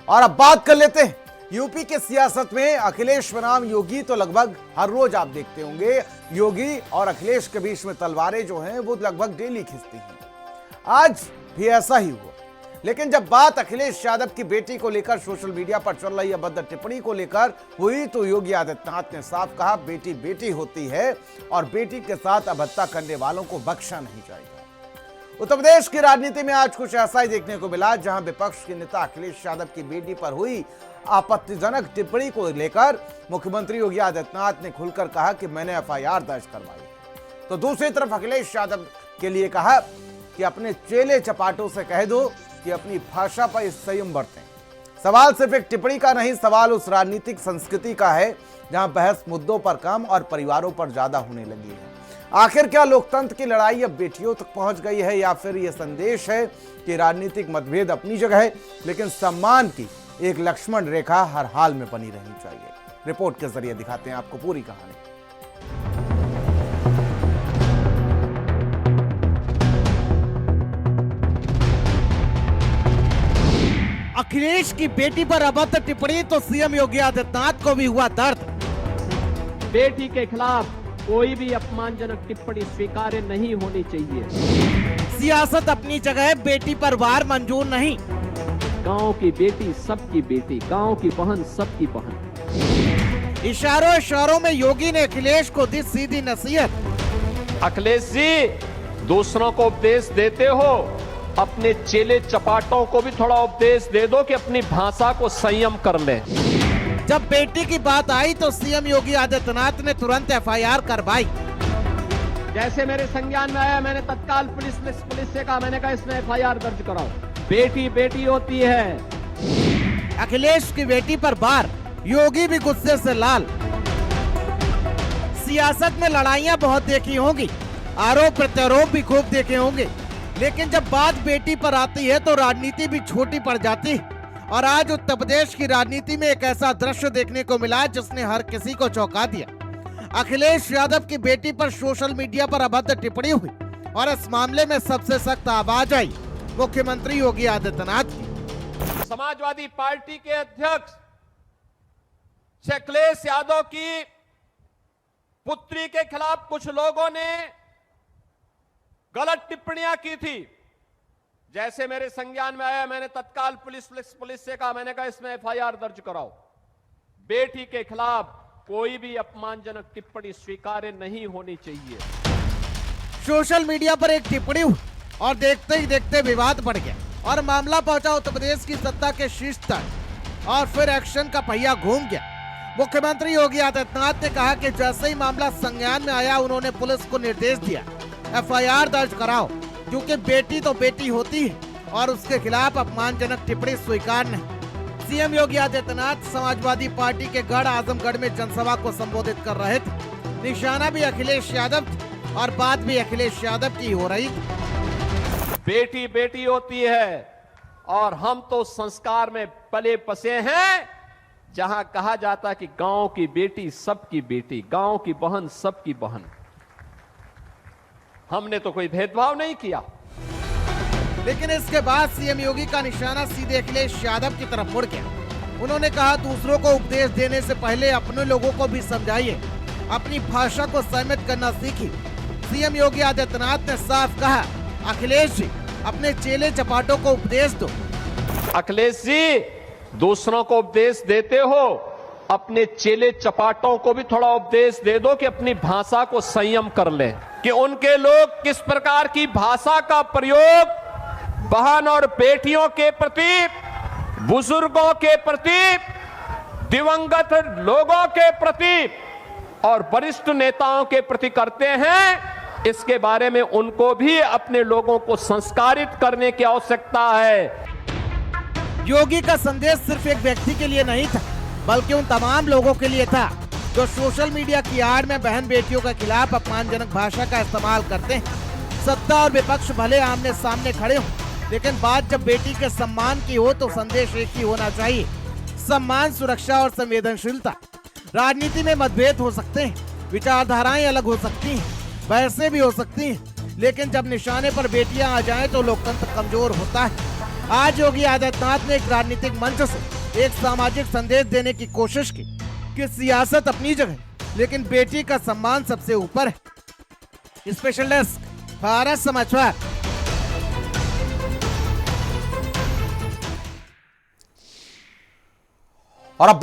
और अब बात कर लेते हैं यूपी के सियासत में अखिलेश बनाम योगी। तो लगभग हर रोज आप देखते होंगे योगी और अखिलेश के बीच में तलवारें जो हैं वो लगभग डेली खिंचती हैं। आज भी ऐसा ही हुआ, लेकिन जब बात अखिलेश यादव की बेटी को लेकर सोशल मीडिया पर चल रही अभद्र टिप्पणी को लेकर हुई तो योगी आदित्यनाथ ने साफ कहा, बेटी बेटी होती है और बेटी के साथ अभद्रता करने वालों को बख्शा नहीं जाएगा। उत्तर प्रदेश की राजनीति में आज कुछ ऐसा ही देखने को मिला, जहां विपक्ष के नेता अखिलेश यादव की बेटी पर हुई आपत्तिजनक टिप्पणी को लेकर मुख्यमंत्री योगी आदित्यनाथ ने खुलकर कहा कि मैंने एफआईआर दर्ज करवाई है। तो दूसरी तरफ अखिलेश यादव के लिए कहा कि अपने चेले चपाटों से कह दो कि अपनी भाषा पर संयम बरतें। सवाल सिर्फ एक टिप्पणी का नहीं, सवाल उस राजनीतिक संस्कृति का है जहां बहस मुद्दों पर कम और परिवारों पर ज्यादा होने लगी है। आखिर क्या लोकतंत्र की लड़ाई अब बेटियों तक पहुंच गई है, या फिर यह संदेश है कि राजनीतिक मतभेद अपनी जगह है, लेकिन सम्मान की एक लक्ष्मण रेखा हर हाल में बनी रहनी चाहिए। रिपोर्ट के जरिए दिखाते हैं आपको पूरी कहानी। अखिलेश की बेटी पर अभद्र टिप्पणी तो सीएम योगी आदित्यनाथ को भी हुआ दर्द। बेटी के खिलाफ कोई भी अपमानजनक टिप्पणी स्वीकार्य नहीं होनी चाहिए। सियासत अपनी जगह, बेटी पर वार मंजूर नहीं। गांव की बेटी सबकी बेटी, गांव की बहन सबकी बहन। इशारों इशारों में योगी ने अखिलेश को दी सीधी नसीहत। अखिलेश जी, दूसरों को उपदेश देते हो, अपने चेले चपाटों को भी थोड़ा उपदेश दे दो कि अपनी भाषा को संयम कर ले। जब बेटी की बात आई तो सीएम योगी आदित्यनाथ ने तुरंत एफआईआर करवाई। जैसे मेरे संज्ञान में आया, मैंने तत्काल पुलिस से कहा, मैंने कहा इसमें एफआईआर दर्ज कराओ। बेटी बेटी होती है। अखिलेश की बेटी पर वार, योगी भी गुस्से से लाल। सियासत में लड़ाइयां बहुत देखी होंगी, आरोप प्रत्यारोप भी खूब देखे होंगे, लेकिन जब बात बेटी पर आती है तो राजनीति भी छोटी पड़ जाती है। और आज उत्तर प्रदेश की राजनीति में एक ऐसा दृश्य देखने को मिला जिसने हर किसी को चौंका दिया। अखिलेश यादव की बेटी पर सोशल मीडिया पर अभद्र टिप्पणी हुई और इस मामले में सबसे सख्त आवाज आई मुख्यमंत्री योगी आदित्यनाथ की। समाजवादी पार्टी के अध्यक्ष अखिलेश यादव की पुत्री के खिलाफ कुछ लोगों ने गलत टिप्पणियां की थी। जैसे मेरे संज्ञान में आया, मैंने तत्काल पुलिस से कहा, मैंने कहा इसमें एफआईआर दर्ज कराओ। बेटी के खिलाफ कोई भी अपमानजनक टिप्पणी स्वीकार्य नहीं होनी चाहिए। सोशल मीडिया पर एक टिप्पणी हुई और देखते ही देखते विवाद बढ़ गया और मामला पहुंचा उत्तर प्रदेश की सत्ता के शीर्ष तक और फिर एक्शन का पहिया घूम गया। मुख्यमंत्री योगी आदित्यनाथ ने कहा कि जैसे ही मामला संज्ञान में आया, उन्होंने पुलिस को निर्देश दिया, एफआईआर दर्ज कराओ, क्योंकि बेटी तो बेटी होती है और उसके खिलाफ अपमानजनक टिप्पणी स्वीकार नहीं। सीएम योगी आदित्यनाथ समाजवादी पार्टी के गढ़ आजमगढ़ में जनसभा को संबोधित कर रहे थे। निशाना भी अखिलेश यादव और बात भी अखिलेश यादव की हो रही थी। बेटी बेटी होती है और हम तो संस्कार में पले बसे हैं, जहां कहा जाता है कि गांव की बेटी सबकी बेटी, गांव की बहन सबकी बहन। हमने तो कोई भेदभाव नहीं किया। लेकिन इसके बाद सीएम योगी का निशाना सीधे अखिलेश यादव की तरफ मुड़ गया। उन्होंने कहा, दूसरों को उपदेश देने से पहले अपने लोगों को भी समझाइए, अपनी भाषा को संयमित करना सीखिए। सीएम योगी आदित्यनाथ ने साफ कहा, अखिलेश जी, अपने चेले चपाटों को उपदेश दो। अखिलेश जी, दूसरों को उपदेश देते हो, अपने चेले चपाटों को भी थोड़ा उपदेश दे दो कि अपनी भाषा को संयम कर ले, कि उनके लोग किस प्रकार की भाषा का प्रयोग बहन और बेटियों के प्रति, बुजुर्गों के प्रति, दिवंगत लोगों के प्रति और वरिष्ठ नेताओं के प्रति करते हैं। इसके बारे में उनको भी अपने लोगों को संस्कारित करने की आवश्यकता है। योगी का संदेश सिर्फ एक व्यक्ति के लिए नहीं था, बल्कि उन तमाम लोगों के लिए था जो सोशल मीडिया की आड़ में बहन बेटियों के खिलाफ अपमानजनक भाषा का इस्तेमाल करते हैं। सत्ता और विपक्ष भले आमने सामने खड़े हों, लेकिन बात जब बेटी के सम्मान की हो तो संदेश एक ही होना चाहिए, सम्मान, सुरक्षा और संवेदनशीलता। राजनीति में मतभेद हो सकते हैं, विचारधाराएं अलग हो सकती हैं, बहसें भी हो सकती हैं, लेकिन जब निशाने पर बेटियां आ जाएं तो लोकतंत्र कमजोर होता है। आज योगी आदित्यनाथ ने एक राजनीतिक मंच से एक सामाजिक संदेश देने की कोशिश की कि सियासत अपनी जगह, लेकिन बेटी का सम्मान सबसे ऊपर है। स्पेशल डेस्क, भारत समाचार। और अब